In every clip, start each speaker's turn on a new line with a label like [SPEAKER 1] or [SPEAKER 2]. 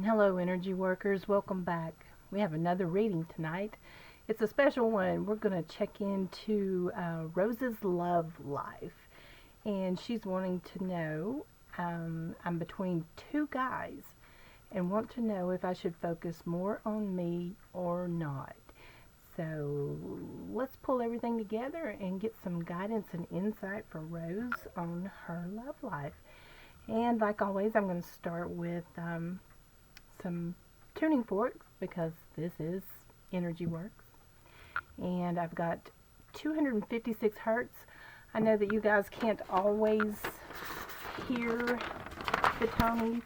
[SPEAKER 1] Hello, energy workers. Welcome back. We have another reading tonight. It's a special one. We're going to check into Rose's love life. And she's wanting to know, I'm between two guys and want to know if I should focus more on me or not. So let's pull everything together and get some guidance and insight for Rose on her love life. And like always, I'm going to start with some tuning forks because this is Energy Werx. And I've got 256 hertz. I know that you guys can't always hear the toning,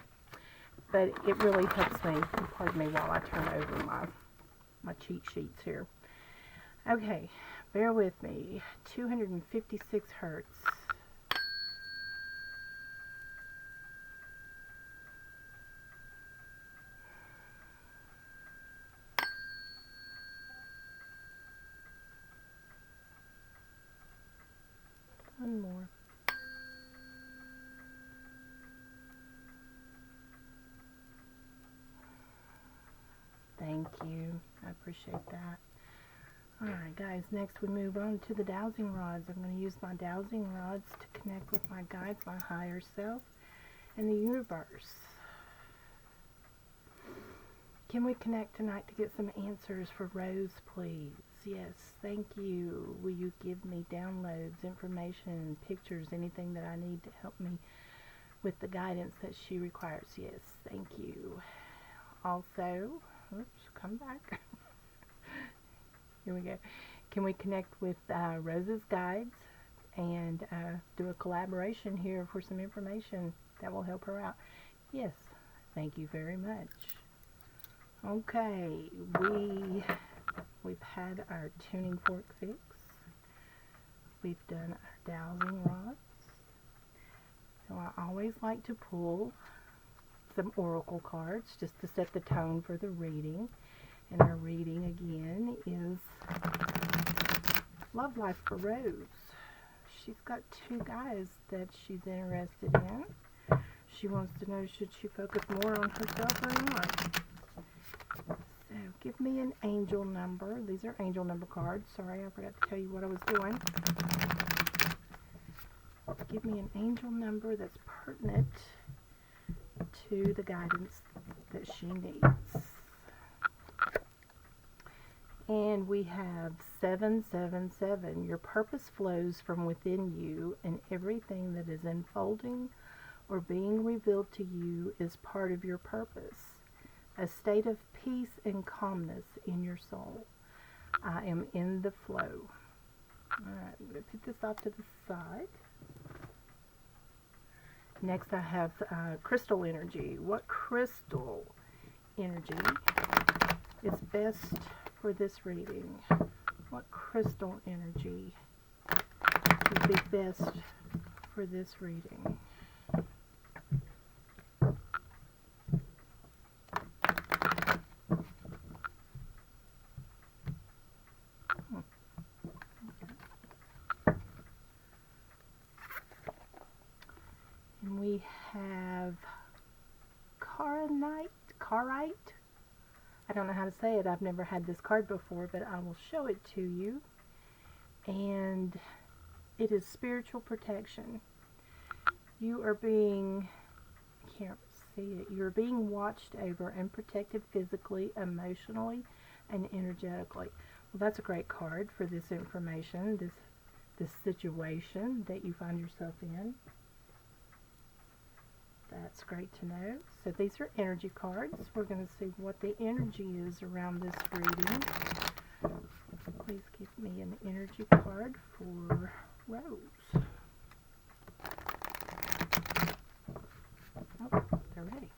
[SPEAKER 1] but it really helps me. Pardon me while I turn over my cheat sheets here. Okay, bear with me. 256 hertz. One more. Thank you. I appreciate that. Alright guys, next we move on to the dowsing rods. I'm going to use my dowsing rods to connect with my guides, my higher self, and the universe. Can we connect tonight to get some answers for Rose, please? Yes, thank you. Will you give me downloads, information, pictures, anything that I need to help me with the guidance that she requires? Yes, thank you. Also, oops, come back. Here we go. Can we connect with Rose's guides and do a collaboration here for some information that will help her out? Yes, thank you very much. Okay, we've had our tuning fork fix. We've done our dowsing rods. So I always like to pull some oracle cards just to set the tone for the reading. And our reading again is love life for Rose. She's got two guys that she's interested in. She wants to know, should she focus more on herself or not? So give me an angel number. These are angel number cards. Sorry, I forgot to tell you what I was doing. Give me an angel number that's pertinent to the guidance that she needs. And we have 777. Your purpose flows from within you, and everything that is unfolding or being revealed to you is part of your purpose. A state of peace and calmness in your soul. I am in the flow. Alright, I'm going to put this off to the side. Next I have crystal energy. What crystal energy is best for this reading? What crystal energy would be best for this reading? And we have Carite. I don't know how to say it. I've never had this card before, but I will show it to you. And it is spiritual protection. You are being, I can't see it, you're being watched over and protected physically, emotionally, and energetically. Well, that's a great card for this information, this situation that you find yourself in. That's great to know. So these are energy cards. We're going to see what the energy is around this reading. Please give me an energy card for Rose. Oh, they're ready.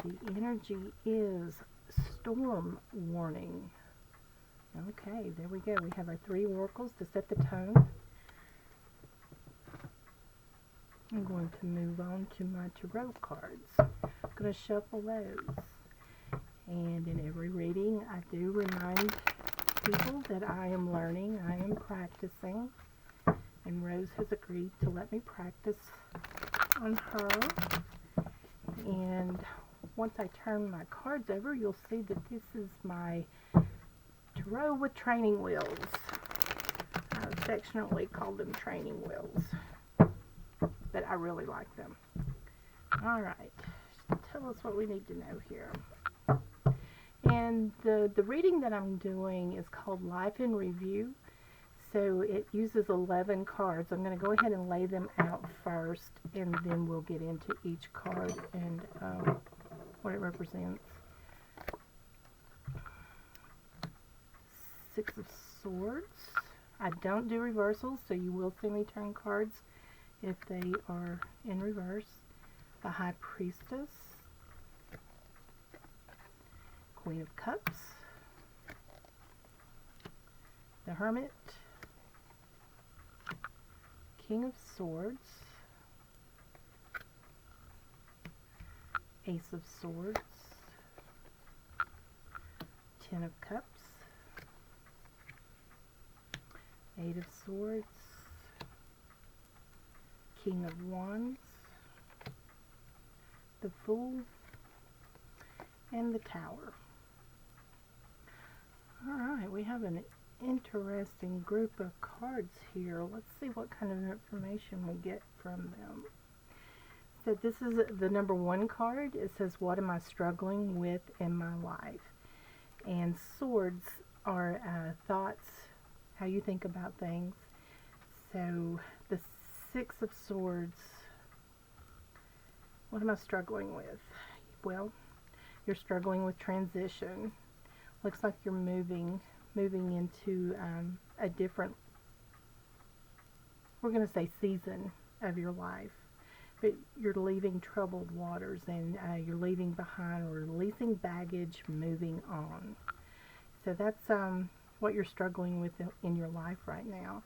[SPEAKER 1] The energy is storm warning. Okay, there we go. We have our three oracles to set the tone. I'm going to move on to my tarot cards. I'm going to shuffle those. And in every reading, I do remind people that I am learning, I am practicing, And Rose has agreed to let me practice on her. And once I turn my cards over, you'll see that this is my tarot with training wheels. I affectionately call them training wheels, but I really like them. Alright, tell us what we need to know here. And the reading that I'm doing is called Life in Review. So it uses 11 cards. I'm going to go ahead and lay them out first, and then we'll get into each card and what it represents. Six of Swords. I don't do reversals, so you will see me turn cards if they are in reverse. The High Priestess. Queen of Cups. The Hermit. King of Swords. Ace of Swords. Ten of Cups. Eight of Swords. King of Wands. The Fool. And the Tower. Alright, we have an interesting group of cards here. Let's see what kind of information we get from them. So this is the number 1 card. It says, what am I struggling with in my life? And swords are thoughts, how you think about things. So the 6 of Swords, what am I struggling with? Well, you're struggling with transition. Looks like you're moving into a different, we're going to say, season of your life. But you're leaving troubled waters, and you're leaving behind or releasing baggage, moving on. So that's what you're struggling with in your life right now.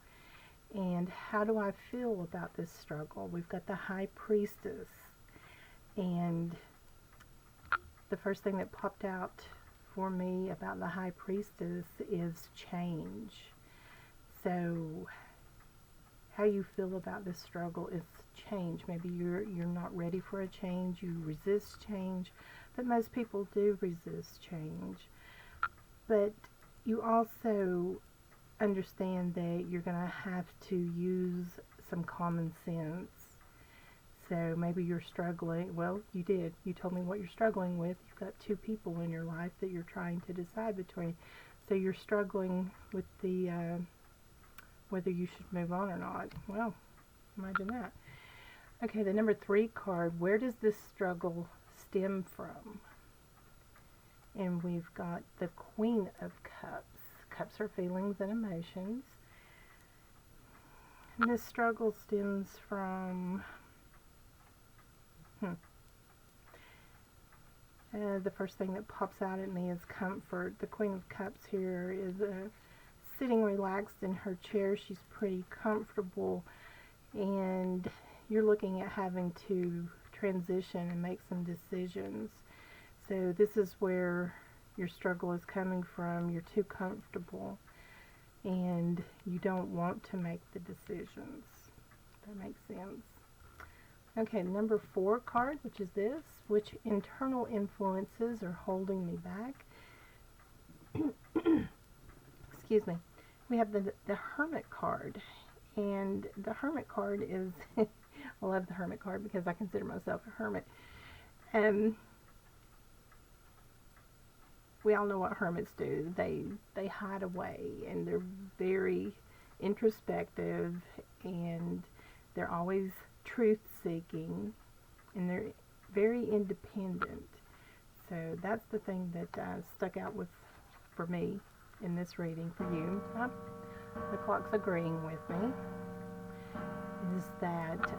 [SPEAKER 1] And how do I feel about this struggle? We've got the High Priestess, and the first thing that popped out for me about the High Priestess is change. So how you feel about this struggle is change. Maybe you're not ready for a change, you resist change, but most people do resist change. But you also understand that you're going to have to use some common sense. So maybe you're struggling, well, you did. You told me what you're struggling with. You've got 2 people in your life that you're trying to decide between. So you're struggling with the, whether you should move on or not. Well, imagine that. Okay, the number 3 card, where does this struggle stem from? And we've got the Queen of Cups. Cups are feelings and emotions. And this struggle stems from the first thing that pops out at me is comfort. The Queen of Cups here is sitting relaxed in her chair. She's pretty comfortable, and you're looking at having to transition and make some decisions. So this is where your struggle is coming from. You're too comfortable, and you don't want to make the decisions. That makes sense. Okay, number 4 card, which is this. Which internal influences are holding me back? Excuse me. We have the Hermit card. And the Hermit card is, I love the Hermit card because I consider myself a hermit. We all know what hermits do. They hide away, and they're very introspective, and they're always truth-seeking, and they're very independent. So that's the thing that stuck out for me in this reading for you. The clock's agreeing with me. Is that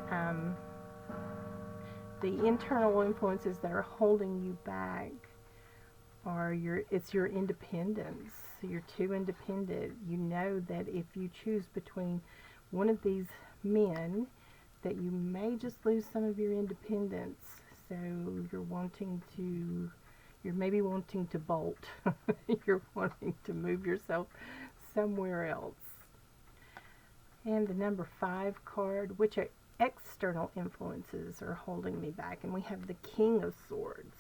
[SPEAKER 1] the internal influences that are holding you back are it's your independence. You're too independent. You know that if you choose between one of these men, that you may just lose some of your independence. So you're maybe wanting to bolt. You're wanting to move yourself somewhere else. And the number 5 card, which are external influences are holding me back. And we have the King of Swords.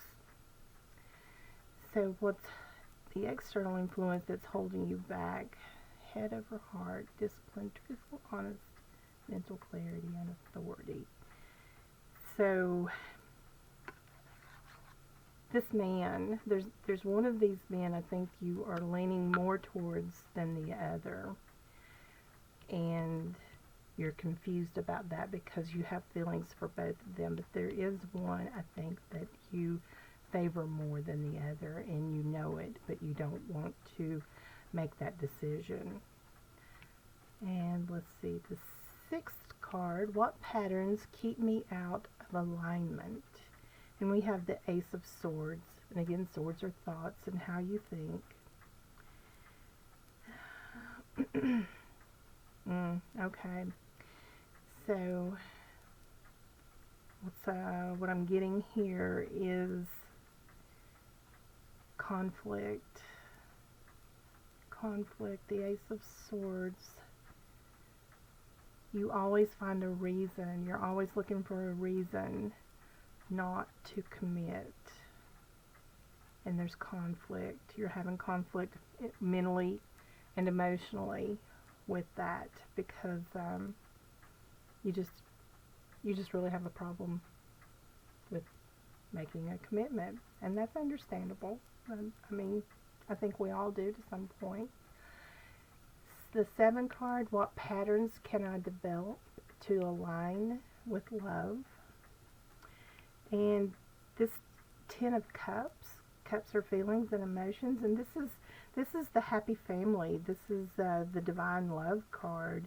[SPEAKER 1] So what's the external influence that's holding you back? Head over heart, discipline, truthful, honest, mental clarity, and authority. So this man, there's one of these men I think you are leaning more towards than the other. And you're confused about that because you have feelings for both of them. But there is one I think that you favor more than the other, and you know it, but you don't want to make that decision. And let's see, the 6th card, what patterns keep me out of alignment? And we have the Ace of Swords, and again, swords are thoughts and how you think. Okay, so what I'm getting here is conflict, the Ace of Swords. You always find a reason. You're always looking for a reason not to commit. And there's conflict. You're having conflict mentally and emotionally with that because you just really have a problem with making a commitment, and that's understandable. I mean, I think we all do to some point. The 7 card, what patterns can I develop to align with love? And this 10 of Cups are feelings and emotions, and this is the happy family. This is the divine love card.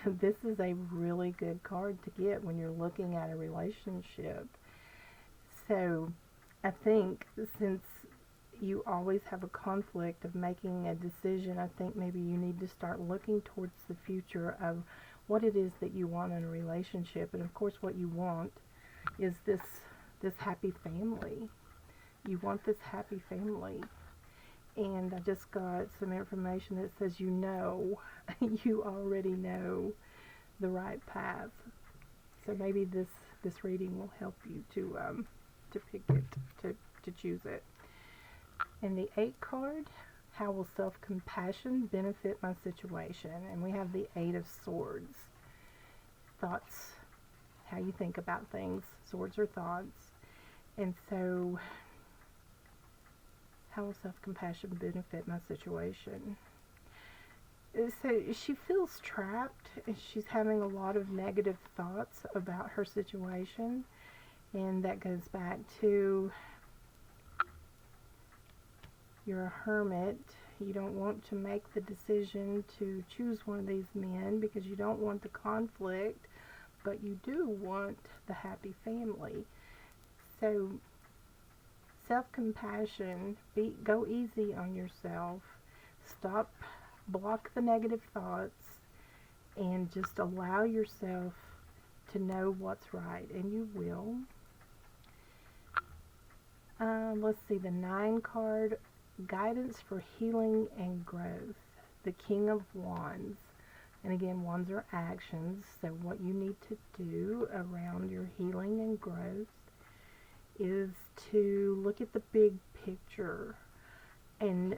[SPEAKER 1] This is a really good card to get when you're looking at a relationship. So I think since you always have a conflict of making a decision, I think maybe you need to start looking towards the future of what it is that you want in a relationship. And of course what you want is this happy family. You want this happy family. And I just got some information that says you already know the right path. So maybe this reading will help you to pick it, to choose it. And the 8 card, how will self-compassion benefit my situation? And we have the 8 of Swords. Thoughts, how you think about things. Swords are thoughts. And so, how will self-compassion benefit my situation? So she feels trapped, and she's having a lot of negative thoughts about her situation. And that goes back to, you're a hermit. You don't want to make the decision to choose one of these men because you don't want the conflict, but you do want the happy family. So self-compassion, go easy on yourself. Stop, block the negative thoughts, and just allow yourself to know what's right, and you will. Let's see, the 9 card, guidance for healing and growth. The King of Wands. And again, wands are actions, so what you need to do around your healing and growth is to look at the big picture and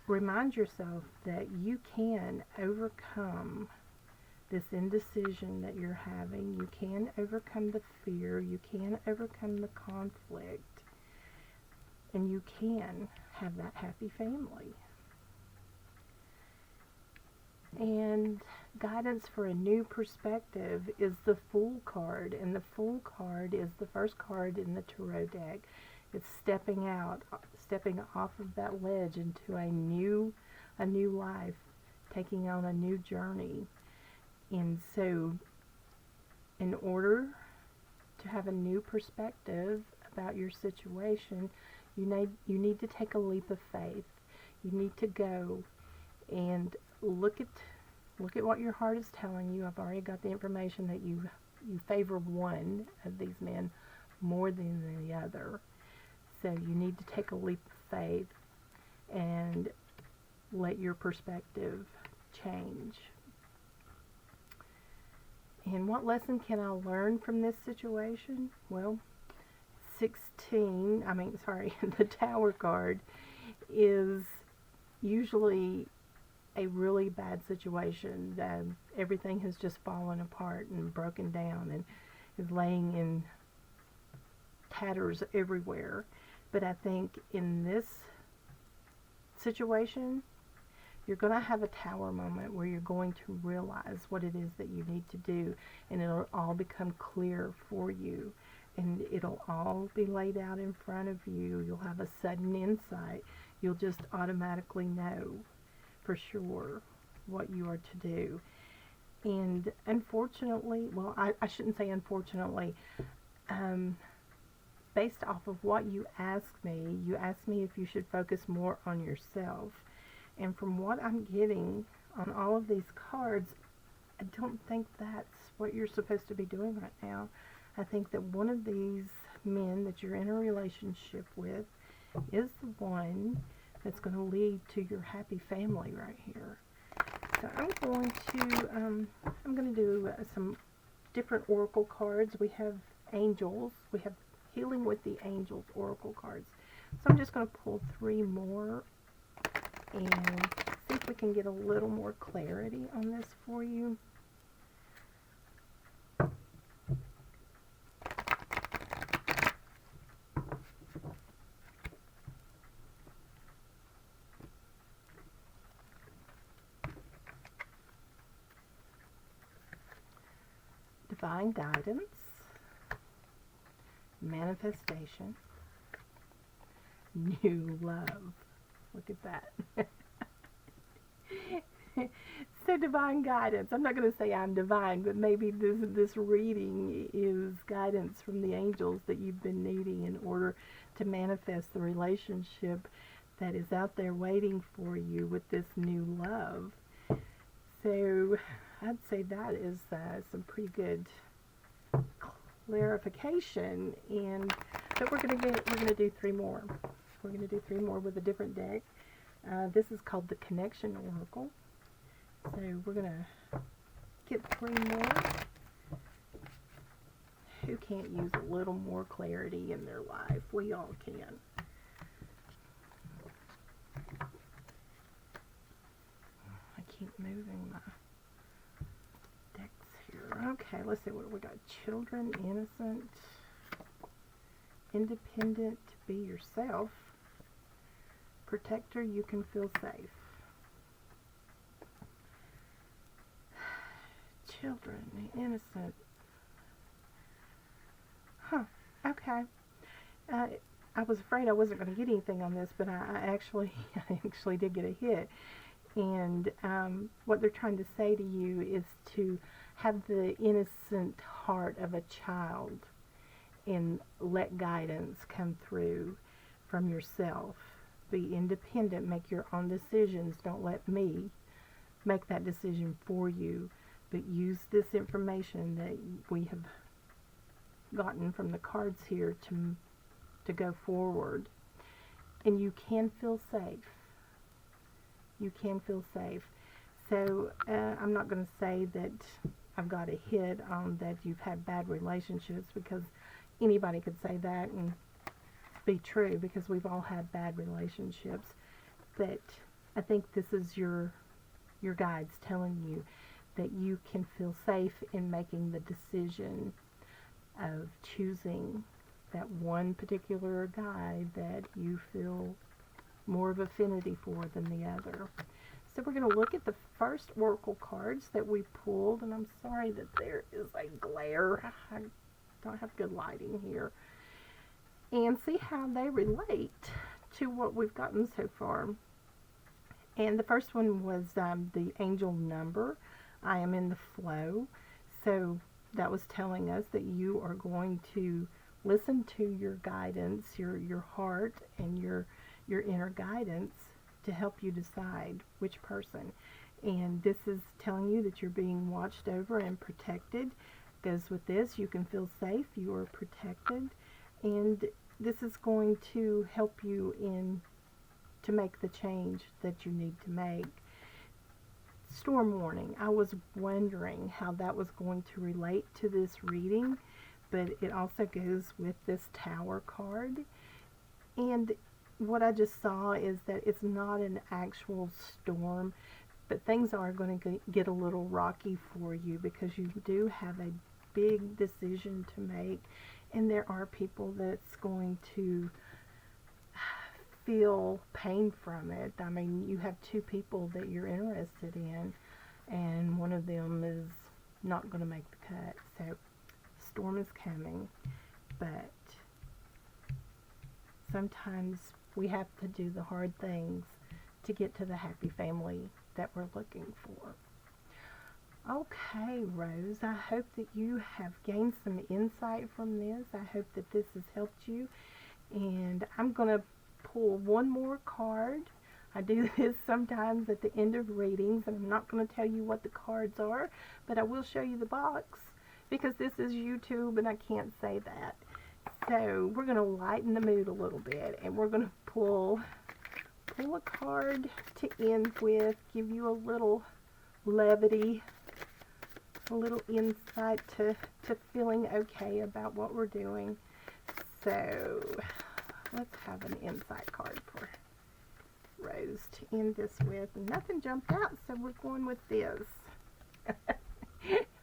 [SPEAKER 1] remind yourself that you can overcome this indecision that you're having. You can overcome the fear. You can overcome the conflict. And you can have that happy family. And guidance for a new perspective is the Fool card. And the Fool card is the first card in the Tarot deck. It's stepping out, stepping off of that ledge into a new life, taking on a new journey. And so, in order to have a new perspective about your situation, you need to take a leap of faith. You need to go and look at what your heart is telling you. I've already got the information that you favor one of these men more than the other. So you need to take a leap of faith and let your perspective change. And what lesson can I learn from this situation? Well, 16, the Tower card is usually a really bad situation that everything has just fallen apart and broken down and is laying in tatters everywhere. But I think in this situation, you're going to have a Tower moment where you're going to realize what it is that you need to do, and it'll all become clear for you, and it'll all be laid out in front of you. You'll have a sudden insight. You'll just automatically know for sure what you are to do. And unfortunately, well, I shouldn't say unfortunately, based off of what you asked me if you should focus more on yourself. And from what I'm getting on all of these cards, I don't think that's what you're supposed to be doing right now. I think that one of these men that you're in a relationship with is the one that's going to lead to your happy family right here. So I'm going to do some different oracle cards. We have angels. We have Healing with the Angels oracle cards. So I'm just going to pull 3 more and see if we can get a little more clarity on this for you. Divine guidance, manifestation, new love. Look at that. So divine guidance. I'm not going to say I'm divine, but maybe this reading is guidance from the angels that you've been needing in order to manifest the relationship that is out there waiting for you with this new love. So I'd say that is some pretty good clarification. But we're going to do 3 more. We're going to do 3 more with a different deck. This is called the Connection Oracle. So we're going to get 3 more. Who can't use a little more clarity in their life? We all can. I keep moving my decks here. Okay, let's see what we got. Children, innocent, independent, be yourself. Protector, you can feel safe. Children, innocent. Huh, okay. I was afraid I wasn't going to get anything on this, but I actually did get a hit. And what they're trying to say to you is to have the innocent heart of a child and let guidance come through from yourself. Be independent, make your own decisions. Don't let me make that decision for you, but use this information that we have gotten from the cards here to go forward. And you can feel safe. You can feel safe. So I'm not going to say that I've got a hit on that you've had bad relationships, because anybody could say that and be true, because we've all had bad relationships. But I think this is your guides telling you that you can feel safe in making the decision of choosing that one particular guy that you feel more of affinity for than the other. So we're going to look at the first oracle cards that we pulled, and I'm sorry that there is a glare. I don't have good lighting here. And see how they relate to what we've gotten so far. And the first one was the angel number. I am in the flow. So that was telling us that you are going to listen to your guidance, your heart, and your inner guidance to help you decide which person. And this is telling you that you're being watched over and protected. Goes with this, you can feel safe, you are protected, and this is going to help you to make the change that you need to make. storm warning. I was wondering how that was going to relate to this reading, but it also goes with this Tower card. And what I just saw is that it's not an actual storm, but things are going to get a little rocky for you because you do have a big decision to make, and there are people that's going to feel pain from it. I mean, you have two people that you're interested in, and one of them is not going to make the cut. So, storm is coming, but sometimes we have to do the hard things to get to the happy family that we're looking for. Okay, Rose, I hope that you have gained some insight from this. I hope that this has helped you, and I'm going to pull one more card. I do this sometimes at the end of readings, and I'm not going to tell you what the cards are, but I will show you the box because this is YouTube and I can't say that. So we're going to lighten the mood a little bit, and we're going to pull a card to end with, give you a little levity, a little insight to feeling okay about what we're doing. So let's have an insight card for Rose to end this with. Nothing jumped out, so we're going with this.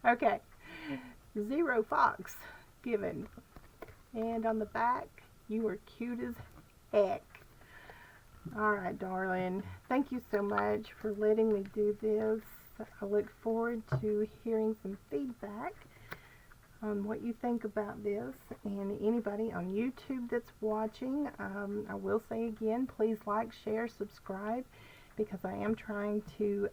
[SPEAKER 1] Okay. 0 fox given. And on the back, you are cute as heck. Alright, darling. Thank you so much for letting me do this. I look forward to hearing some feedback on what you think about this, and anybody on YouTube that's watching, I will say again, please like, share, subscribe, because I am trying to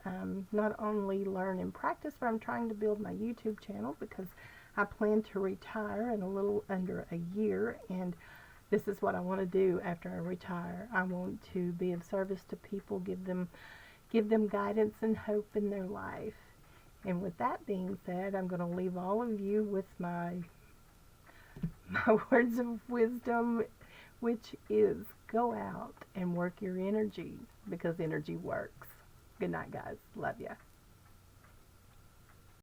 [SPEAKER 1] not only learn and practice, but I'm trying to build my YouTube channel because I plan to retire in a little under a year, and this is what I want to do after I retire. I want to be of service to people, give them guidance and hope in their life. And with that being said, I'm going to leave all of you with my words of wisdom, which is go out and work your energy because energy works. Good night, guys. Love ya.